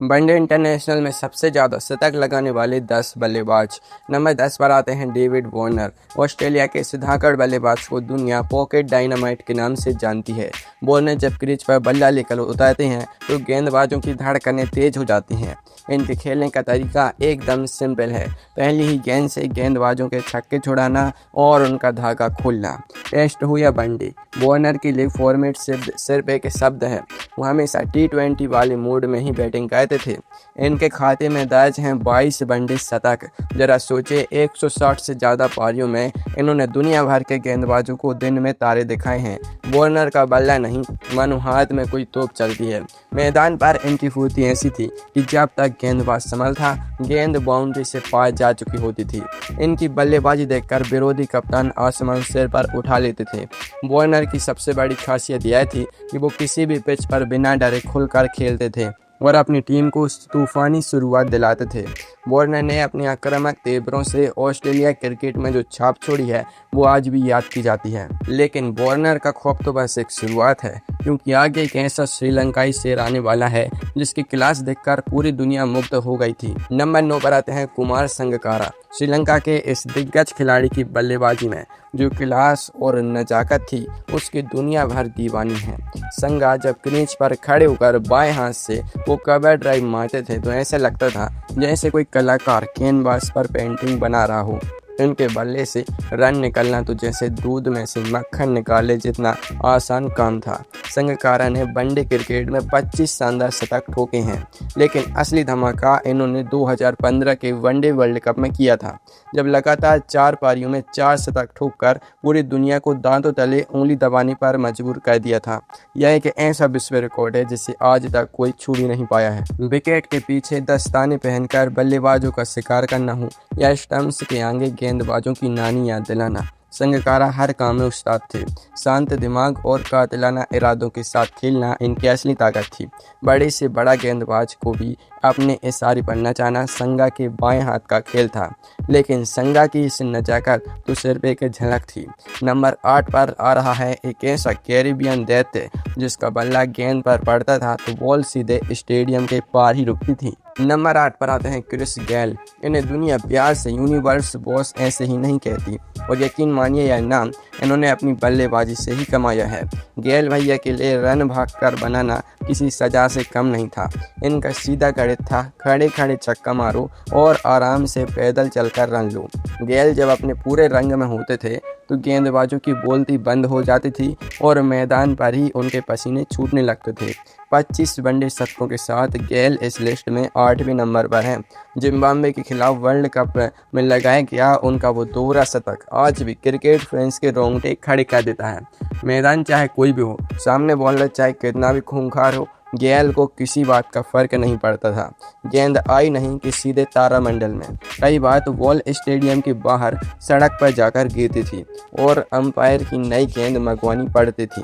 One day international में सबसे ज़्यादा शतक लगाने वाले 10 बल्लेबाज। नंबर 10 पर आते हैं डेविड वार्नर। ऑस्ट्रेलिया के सुधाकड़ बल्लेबाज को दुनिया पॉकेट डायनामाइट के नाम से जानती है। वार्नर जब क्रीज पर बल्ला लेकर उतरते हैं तो गेंदबाजों की धड़कनें तेज हो जाती हैं। इनके खेलने का तरीका एकदम सिंपल है। पहली ही गेंद से गेंदबाजों के छक्के छुड़ाना और उनका धागा खोलना। टेस्ट हो या वनडे, वार्नर की लीग फॉर्मेट सिर्फ एक शब्द है। वो हमेशा T20 वाले मूड में ही बैटिंग करते थे। इनके खाते में दर्ज हैं 22 वनडे शतक। जरा सोचे, 160 से ज़्यादा पारियों में इन्होंने दुनिया भर के गेंदबाजों को दिन में तारे दिखाए हैं। वार्नर का बल्ला नहीं, मानो हाथ में कोई तोप चलती है। मैदान पर इनकी फुर्ती ऐसी थी कि जब तक गेंदबाज संभल था, गेंद बाउंड्री से पार जा चुकी होती थी। इनकी बल्लेबाजी देखकर विरोधी कप्तान आसमान सिर पर उठा लेते थे। वार्नर की सबसे बड़ी खासियत यह थी कि वो किसी भी पिच पर बिना डरे खुलकर खेलते थे और अपनी टीम को तूफानी शुरुआत दिलाते थे। वार्नर ने अपने आक्रामक तेवरों से ऑस्ट्रेलिया क्रिकेट में जो छाप छोड़ी है, वो आज भी याद की जाती है। लेकिन वार्नर का खौफ तो बस एक शुरुआत है, क्योंकि आगे एक ऐसा श्रीलंकाई शेर आने वाला है जिसकी क्लास देखकर पूरी दुनिया मुग्ध हो गई थी। नंबर 9 पर आते हैं कुमार संगकारा। श्रीलंका के इस दिग्गज खिलाड़ी की बल्लेबाजी में जो क्लास और नजाकत थी, उसकी दुनिया भर दीवानी है। संगा जब क्रीज पर खड़े होकर बाएं हाथ से वो कवर ड्राइव मारते थे तो ऐसा लगता था जैसे कोई कलाकार कैनवास पर पेंटिंग बना रहा हो। इनके बल्ले से रन निकलना तो जैसे दूध में से मक्खन निकाले जितना आसान काम था। संगकारा ने वनडे क्रिकेट में 25 शानदार शतक ठोके हैं, लेकिन असली धमाका इन्होंने 2015 के वनडे वर्ल्ड कप में किया था, जब लगातार 4 पारियों में 4 शतक ठोककर पूरी दुनिया को दांतों तले उंगली दबाने पर मजबूर कर दिया था। यह एक ऐसा विश्व रिकॉर्ड है जिसे आज तक कोई छू भी नहीं पाया है। विकेट के पीछे दस्ताने पहनकर बल्लेबाजों का शिकार करना हो या स्टंप्स के आगे गेंदबाजों की नानी याद दिलाना, संगकारा हर काम में उस्ताद थे। शांत दिमाग और कातिलाना इरादों के साथ खेलना इनकी असली ताकत थी। बड़े से बड़ा गेंदबाज को भी अपने इशारे पर नचाना संगा के बाएं हाथ का खेल था, लेकिन संगा की इस नजाकत तो सिर्फ एक झलक थी। नंबर 8 पर आ रहा है एक ऐसा कैरिबियन दैत्य जिसका बल्ला गेंद पर पड़ता था तो बॉल सीधे स्टेडियम के पार ही रुकती थी। नंबर 8 पर आते हैं क्रिस गेल। इन्हें दुनिया प्यार से यूनिवर्स बॉस ऐसे ही नहीं कहती, और यकीन मानिए या ना, इन्होंने अपनी बल्लेबाजी से ही कमाया है। गेल भैया के लिए रन भाग कर बनाना किसी सजा से कम नहीं था। इनका सीधा गणित था, खड़े खड़े छक्का मारो और आराम से पैदल चलकर रन लो। गेल जब अपने पूरे रंग में होते थे तो गेंदबाजों की बोलती बंद हो जाती थी और मैदान पर ही उनके पसीने छूटने लगते थे। 25 वनडे शतकों के साथ गेल इस लिस्ट में 8वें नंबर पर हैं। जिम्बाब्वे के खिलाफ वर्ल्ड कप में लगाया गया उनका वो दोहरा शतक आज भी क्रिकेट फैंस के रोंगटे खड़े कर देता है। मैदान चाहे कोई भी हो, सामने बॉलर चाहे कितना भी खूंखार हो, गेल को किसी बात का फर्क नहीं पड़ता था। गेंद आई नहीं कि सीधे तारामंडल में, कई बार तो बॉल स्टेडियम के बाहर सड़क पर जाकर गिरती थी और अंपायर की नई गेंद मंगवानी पड़ती थी।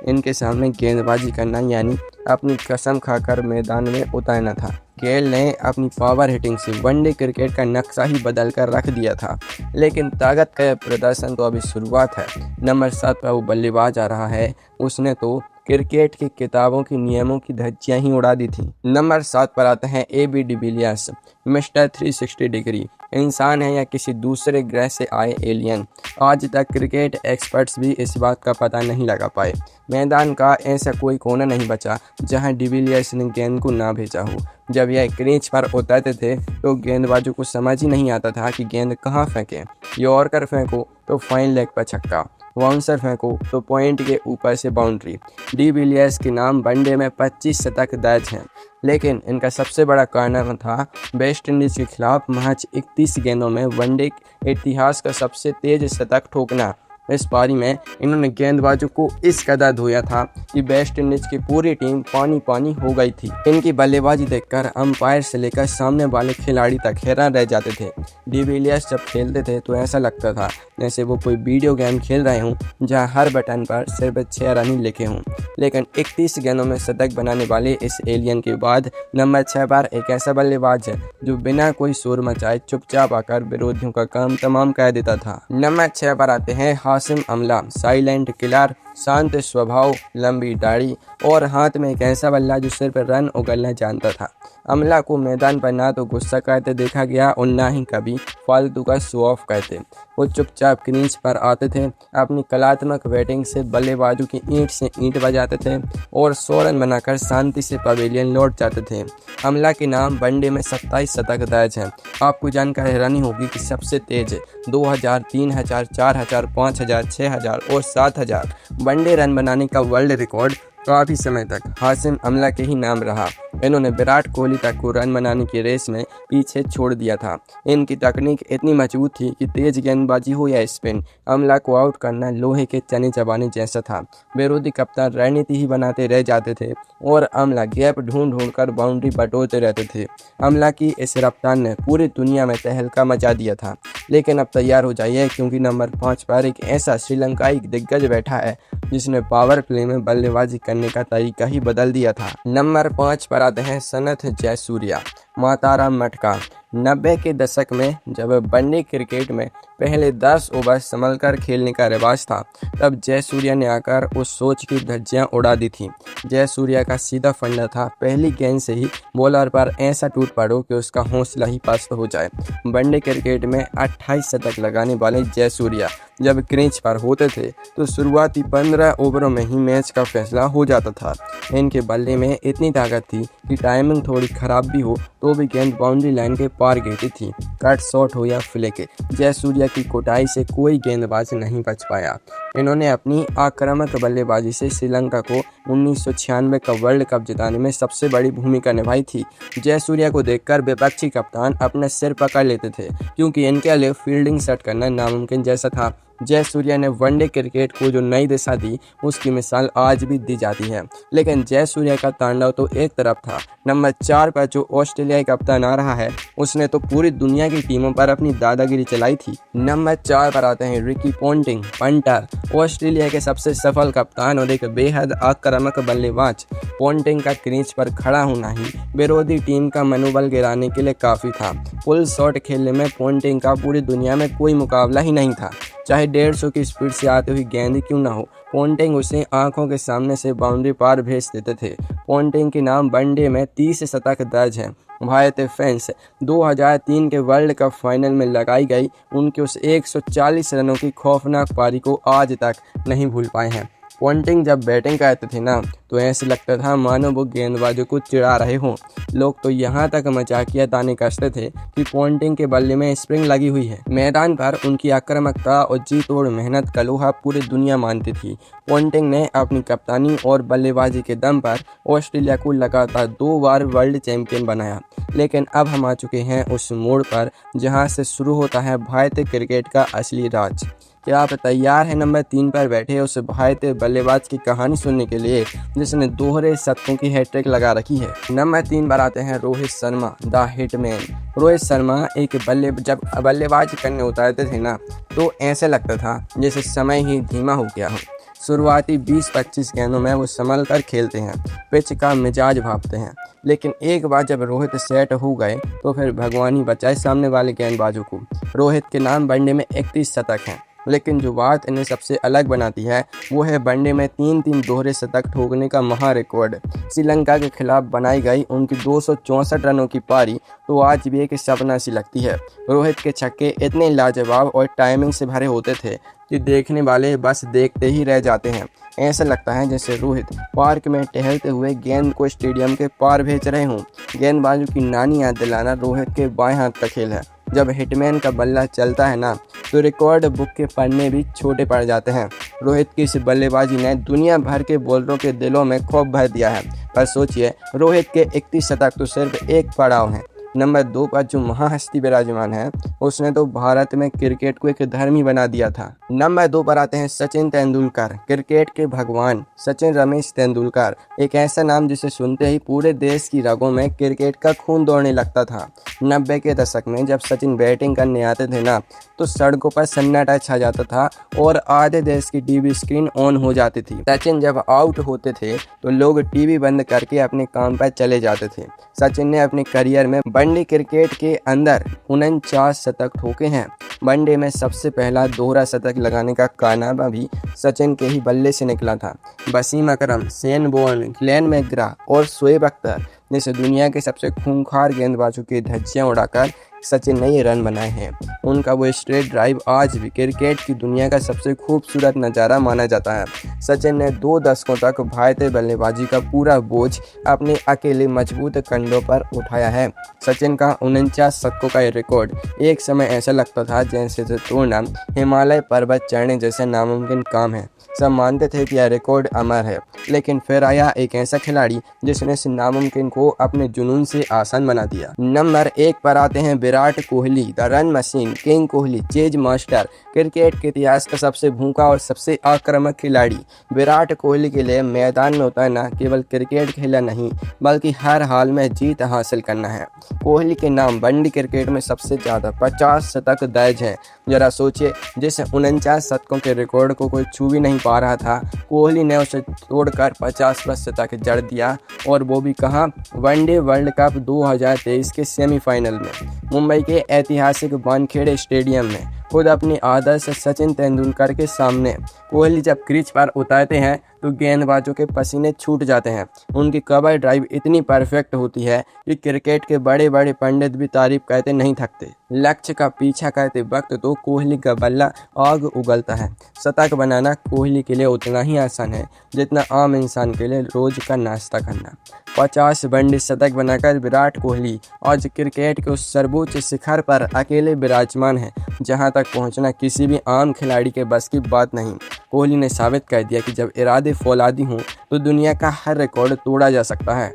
इनके सामने गेंदबाजी करना यानी अपनी कसम खाकर मैदान में उतारना था। गेल ने अपनी पावर हिटिंग से वनडे क्रिकेट का नक्शा ही बदल कर रख दिया था, लेकिन ताकत का प्रदर्शन तो अभी शुरुआत है। नंबर 7 पर वो बल्लेबाज आ रहा है, उसने तो क्रिकेट की किताबों की नियमों की धज्जियां ही उड़ा दी थी। नंबर 7 पर आता है AB डिविलियर्स। मिस्टर 360 डिग्री इंसान है या किसी दूसरे ग्रह से आए एलियन, आज तक क्रिकेट एक्सपर्ट्स भी इस बात का पता नहीं लगा पाए। मैदान का ऐसा कोई कोना नहीं बचा जहां डिविलियर्स ने गेंद को ना भेजा हो। जब यह क्रीज पर उतरते थे तो गेंदबाजों को समझ ही नहीं आता था कि गेंद कहाँ फेंकें। यॉर्कर फेंको तो फाइन लेग पर छक्का, बाउंसर फेंको तो पॉइंट के ऊपर से बाउंड्री। डिविलियर्स के नाम वनडे में 25 शतक दर्ज हैं, लेकिन इनका सबसे बड़ा कारनामा था वेस्ट इंडीज के खिलाफ महज 31 गेंदों में वनडे इतिहास का सबसे तेज शतक ठोकना। इस पारी में इन्होंने गेंदबाजों को इस कदर धोया था कि वेस्ट इंडीज की पूरी टीम पानी पानी हो गई थी। इनकी बल्लेबाजी देखकर अंपायर से लेकर सामने वाले खिलाड़ी तक हैरान रह जाते थे। डिविलियर्स जब खेलते थे तो ऐसा लगता था जैसे वो कोई वीडियो गेम खेल रहे हों जहां हर बटन पर सिर्फ 6 रन ही लिखे हों। लेकिन 31 गेंदों में शतक बनाने वाले इस एलियन के बाद नंबर 6 पर एक ऐसा बल्लेबाज है जो बिना कोई शोर मचाए चुपचाप आकर विरोधियों का काम तमाम कर देता था। नंबर 6 पर आते हैं हाशिम अमला, साइलेंट किलर। शांत स्वभाव, लंबी दाढ़ी और हाथ में एक ऐसा बल्ला जो सिर्फ रन उगलना जानता था। अमला को मैदान पर ना तो गुस्सा करते देखा गया और ना ही कभी फालतू का शो ऑफ करते। वो चुपचाप क्रीज पर आते थे, अपनी कलात्मक बैटिंग से बल्लेबाजों की ईंट से ईंट बजाते थे और 100 रन बनाकर शांति से पवेलियन लौट जाते थे। अमला के नाम वनडे में 27 शतक दर्ज हैं। आपको जानकर हैरानी होगी कि सबसे तेज 2000, 3000, 4000, 5000, 6000 और 7000 वनडे रन बनाने का वर्ल्ड रिकॉर्ड काफ़ी समय तक हाशिम अमला के ही नाम रहा। इन्होंने विराट कोहली तक को रन बनाने की रेस में पीछे छोड़ दिया था। इनकी तकनीक इतनी मजबूत थी कि तेज गेंदबाजी हो या स्पिन, अमला को आउट करना लोहे के चने चबाने जैसा था। विरोधी कप्तान रणनीति ही बनाते रह जाते थे और अमला गैप ढूंढ ढूंढ कर बाउंड्री बटोरते रहते थे। अमला की इस रफ्तार ने पूरी दुनिया में तहलका मचा दिया था। लेकिन अब तैयार हो जाइए, क्योंकि नंबर 5 पर एक ऐसा श्रीलंकाई दिग्गज बैठा है जिसने पावर प्ले में बल्लेबाजी करने का तरीका ही बदल दिया था। नंबर 5 पर आते हैं सनथ जयसूर्या, माताराम मटका। 90 के दशक में जब वनडे क्रिकेट में पहले 10 ओवर संभल कर खेलने का रिवाज था, तब जयसूर्या ने आकर उस सोच की धज्जियां उड़ा दी थी। जयसूर्या का सीधा फंडा था, पहली गेंद से ही बॉलर पर ऐसा टूट पड़ो कि उसका हौसला ही पस्त हो जाए। वनडे क्रिकेट में 28 शतक लगाने वाले जयसूर्या जब क्रीज पर होते थे तो शुरुआती 15 ओवरों में ही मैच का फैसला हो जाता था। इनके बल्ले में इतनी ताकत थी कि टाइमिंग थोड़ी खराब भी हो तो भी गेंद बाउंड्री लाइन के पार गिरती थी। कट शॉट हो या फ्लिक, जयसूर्या की कोटाई से कोई गेंदबाज नहीं बच पाया। इन्होंने अपनी आक्रामक बल्लेबाजी से श्रीलंका को 1996 का वर्ल्ड कप जिताने में सबसे बड़ी भूमिका निभाई थी। जयसूर्या को देखकर विपक्षी कप्तान अपने सिर पकड़ लेते थे, क्योंकि इनके लिए फील्डिंग सेट करना नामुमकिन जैसा था। जयसूर्या ने वनडे क्रिकेट को जो नई दिशा दी, उसकी मिसाल आज भी दी जाती है। लेकिन जयसूर्या का तांडव तो एक तरफ था, नंबर 4 पर जो ऑस्ट्रेलियाई कप्तान आ रहा है, उसने तो पूरी दुनिया की टीमों पर अपनी दादागिरी चलाई थी। नंबर 4 पर आते हैं रिकी पोंटिंग, पंटर, ऑस्ट्रेलिया के सबसे सफल कप्तान और एक बेहद आक्रामक बल्लेबाज। पोंटिंग का क्रीज पर खड़ा होना ही विरोधी टीम का मनोबल गिराने के लिए काफ़ी था। फुल शॉट खेलने में पोंटिंग का पूरी दुनिया में कोई मुकाबला ही नहीं था, चाहे 150 की स्पीड से आती हुई गेंद क्यों ना हो। पोंटिंग उसे आंखों के सामने से बाउंड्री पार भेज देते थे। पोंटिंग के नाम वनडे में 30 शतक दर्ज हैं। भारतीय फैंस 2003 के वर्ल्ड कप फाइनल में लगाई गई उनके उस 140 रनों की खौफनाक पारी को आज तक नहीं भूल पाए हैं। पोंटिंग जब बैटिंग करते थे ना, तो ऐसे लगता था मानो वो गेंदबाजों को चिढ़ा रहे हों। लोग तो यहाँ तक मजाकिया ताने कसते थे कि पोंटिंग के बल्ले में स्प्रिंग लगी हुई है। मैदान पर उनकी आक्रामकता और जी तोड़ मेहनत का लोहा पूरी दुनिया मानती थी। पोंटिंग ने अपनी कप्तानी और बल्लेबाजी के दम पर ऑस्ट्रेलिया को लगातार 2 बार वर्ल्ड चैंपियन बनाया। लेकिन अब हम आ चुके हैं उस मोड़ पर जहाँ से शुरू होता है भारतीय क्रिकेट का असली राज। क्या आप तैयार हैं नंबर 3 पर बैठे उस भारतीय बल्लेबाज की कहानी सुनने के लिए जिसने दोहरे शतकों की हैट्रिक लगा रखी है? नंबर 3 पर आते हैं रोहित शर्मा, द हिटमैन। रोहित शर्मा एक जब बल्लेबाज करने उतरते थे ना, तो ऐसे लगता था जैसे समय ही धीमा हो गया हो। शुरुआती 20-25 गेंदों में वो संभल कर खेलते हैं, पिच का मिजाज भापते हैं। लेकिन एक बार जब रोहित सेट हो गए तो फिर भगवान ही बचाए सामने वाले गेंदबाजों को। रोहित के नाम वनडे में 31 शतक हैं, लेकिन जो बात इन्हें सबसे अलग बनाती है वो है वनडे में 3-3 दोहरे शतक ठोकने का महा रिकॉर्ड। श्रीलंका के खिलाफ बनाई गई उनकी 264 रनों की पारी तो आज भी एक सपना सी लगती है। रोहित के छक्के इतने लाजवाब और टाइमिंग से भरे होते थे कि देखने वाले बस देखते ही रह जाते हैं। ऐसा लगता है जैसे रोहित पार्क में टहलते हुए गेंद को स्टेडियम के पार भेज रहे हों। गेंदबाजों की नानी याद दिलाना रोहित के बाएं हाथ का खेल है। जब हिटमैन का बल्ला चलता है ना, तो रिकॉर्ड बुक के पन्ने भी छोटे पड़ जाते हैं। रोहित की इस बल्लेबाजी ने दुनिया भर के बॉलरों के दिलों में खौफ भर दिया है। पर सोचिए, रोहित के 31 शतक तो सिर्फ एक पड़ाव है। नंबर 2 पर जो महाहस्ती विराजमान है, उसने तो भारत में क्रिकेट को एक धर्म ही बना दिया था। नंबर 2 पर आते हैं सचिन तेंदुलकर, क्रिकेट के भगवान सचिन रमेश तेंदुलकर। एक ऐसा नाम जिसे सुनते ही पूरे देश की रगों में क्रिकेट का खून दौड़ने लगता था। 90 के दशक में जब सचिन बैटिंग करने आते थे ना, तो सड़कों पर सन्नाटा छा जाता था और आधे देश की टीवी स्क्रीन ऑन हो जाती थी। सचिन जब आउट होते थे तो लोग टीवी बंद करके अपने काम पर चले जाते थे। सचिन ने अपने करियर में वनडे क्रिकेट के अंदर 49 शतक ठोके हैं। वनडे में सबसे पहला दोहरा शतक लगाने का कारनामा भी सचिन के ही बल्ले से निकला था। वसीम अकरम, शेन वॉर्न, ग्लेन मैकग्रा और शोएब अख्तर जैसे दुनिया के सबसे खूंखार गेंदबाजों की धज्जियां उड़ाकर सचिन ने ये रन बनाए हैं। उनका वो स्ट्रेट ड्राइव आज भी क्रिकेट की दुनिया का सबसे खूबसूरत नज़ारा माना जाता है। सचिन ने 2 दशकों तक भारतीय बल्लेबाजी का पूरा बोझ अपने अकेले मजबूत कंधों पर उठाया है। सचिन का 49 शतकों का रिकॉर्ड एक समय ऐसा लगता था जैसे तोड़ना हिमालय पर्वत चढ़ने जैसे नामुमकिन काम है। सब मानते थे कि यह रिकॉर्ड अमर है, लेकिन फिर आया एक ऐसा खिलाड़ी जिसने इस नामुमकिन को अपने जुनून से आसान बना दिया। नंबर 1 पर आते हैं Virat Kohli, the run machine, king Kohli, chase master, cricket के इतिहास का सबसे भूखा और सबसे आक्रामक खिलाड़ी। विराट कोहली के लिए मैदान में उतरना केवल क्रिकेट खेलना नहीं, बल्कि हर हाल में जीत हासिल करना है। कोहली के नाम वनडे क्रिकेट में सबसे ज़्यादा 50 शतक दर्ज हैं। जरा सोचिए, जिस 49 शतकों के रिकॉर्ड को कोई छू भी नहीं पा रहा था, कोहली ने उसे तोड़कर 50+ शतक जड़ दिया, और वो भी कहाँ, वनडे वर्ल्ड कप 2023 के सेमीफाइनल में मुंबई के ऐतिहासिक वानखेड़े स्टेडियम में खुद अपनी आदर्श सचिन तेंदुलकर के सामने। कोहली जब क्रीज पर उतरते हैं तो गेंदबाजों के पसीने छूट जाते हैं। उनकी कवर ड्राइव इतनी परफेक्ट होती है कि क्रिकेट के बड़े बड़े पंडित भी तारीफ करते नहीं थकते। लक्ष्य का पीछा करते वक्त तो कोहली का बल्ला आग उगलता है। शतक बनाना कोहली के लिए उतना ही आसान है जितना आम इंसान के लिए रोज का नाश्ता करना। 50 वनडे शतक बनाकर विराट कोहली आज क्रिकेट के उस सर्वोच्च शिखर पर अकेले विराजमान है जहां तक पहुंचना किसी भी आम खिलाड़ी के बस की बात नहीं। कोहली ने साबित कर दिया कि जब इरादे फौलादी हों तो दुनिया का हर रिकॉर्ड तोड़ा जा सकता है।